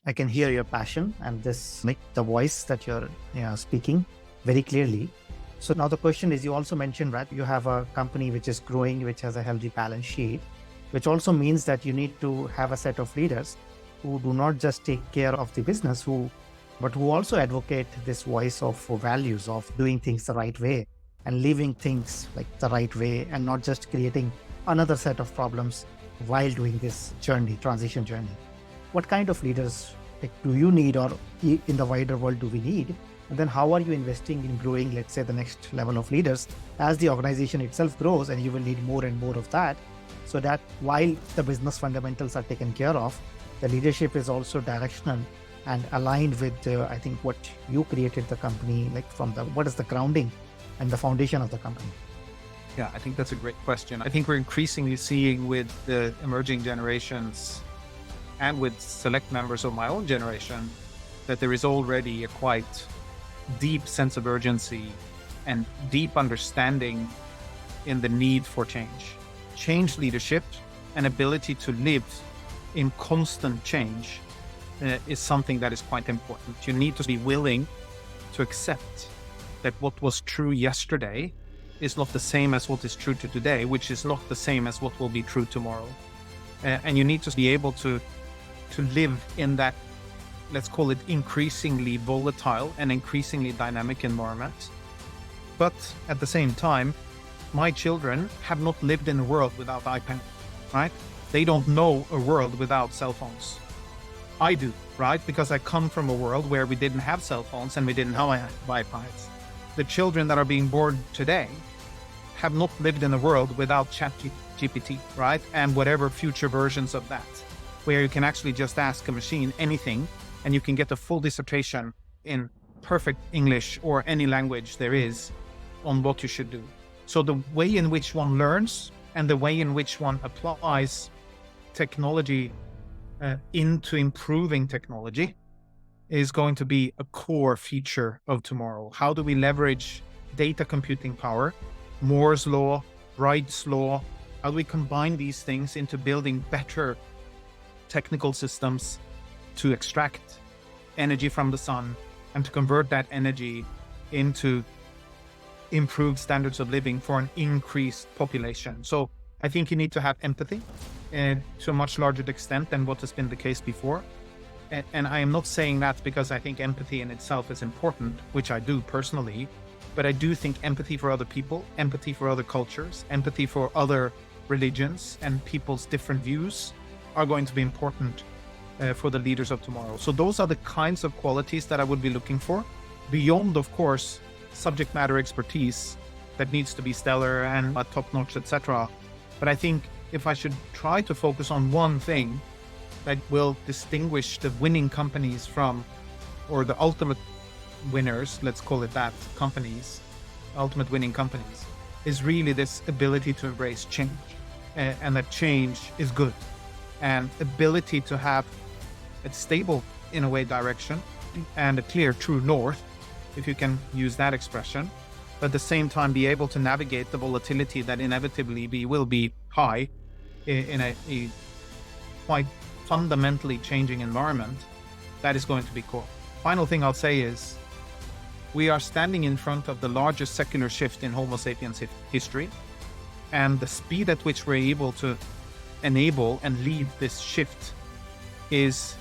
I can hear your passion and the voice that you're speaking very clearly. So now the question is, you also mentioned, right, you have a company which is growing, which has a healthy balance sheet, which also means that you need to have a set of leaders who do not just take care of the business, but who also advocate this voice of values of doing things the right way and living things like the right way, and not just creating another set of problems while doing this transition journey. What kind of leaders do you need, or in the wider world do we need? And then how are you investing in growing, let's say, the next level of leaders as the organization itself grows, and you will need more and more of that, so that while the business fundamentals are taken care of, the leadership is also directional and aligned with, I think, what you created the company, like what is the grounding and the foundation of the company? Yeah, I think that's a great question. I think we're increasingly seeing with the emerging generations and with select members of my own generation that there is already a quite deep sense of urgency and deep understanding in the need for change leadership and ability to live in constant change is something that is quite important. You need to be willing to accept that what was true yesterday is not the same as what is true to today, which is not the same as what will be true tomorrow. And you need to be able to live in that, let's call it, increasingly volatile and increasingly dynamic environment. But at the same time, my children have not lived in a world without iPad, right? They don't know a world without cell phones. I do, right? Because I come from a world where we didn't have cell phones and we didn't have iPads. The children that are being born today have not lived in a world without ChatGPT, right? And whatever future versions of that, where you can actually just ask a machine anything and you can get a full dissertation in perfect English or any language there is on what you should do. So the way in which one learns and the way in which one applies technology into improving technology is going to be a core feature of tomorrow. How do we leverage data computing power, Moore's law, Wright's law? How do we combine these things into building better technical systems to extract energy from the sun and to convert that energy into improved standards of living for an increased population? So I think you need to have empathy to a much larger extent than what has been the case before. And I am not saying that because I think empathy in itself is important, which I do personally, but I do think empathy for other people, empathy for other cultures, empathy for other religions and people's different views are going to be important for the leaders of tomorrow. So those are the kinds of qualities that I would be looking for, beyond, of course, subject matter expertise that needs to be stellar and top-notch, etc. But I think if I should try to focus on one thing that will distinguish the winning companies from, or the ultimate winners, let's call it that, companies, ultimate winning companies, is really this ability to embrace change, and that change is good, and ability to have a stable, in a way, direction and a clear true north, if you can use that expression, but at the same time be able to navigate the volatility that inevitably will be high in a quite fundamentally changing environment. That is going to be core. Final thing I'll say is we are standing in front of the largest secular shift in Homo sapiens history, and the speed at which we're able to enable and lead this shift is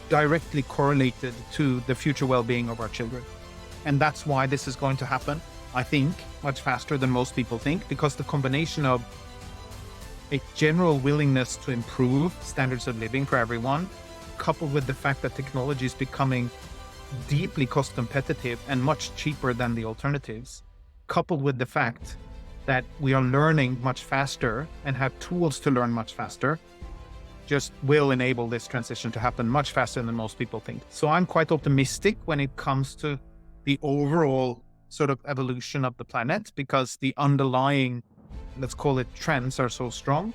directly correlated to the future well-being of our children. And that's why this is going to happen, I think, much faster than most people think, because the combination of a general willingness to improve standards of living for everyone, coupled with the fact that technology is becoming deeply cost competitive and much cheaper than the alternatives, coupled with the fact that we are learning much faster and have tools to learn much faster, just will enable this transition to happen much faster than most people think. So I'm quite optimistic when it comes to the overall sort of evolution of the planet, because the underlying, let's call it, trends are so strong.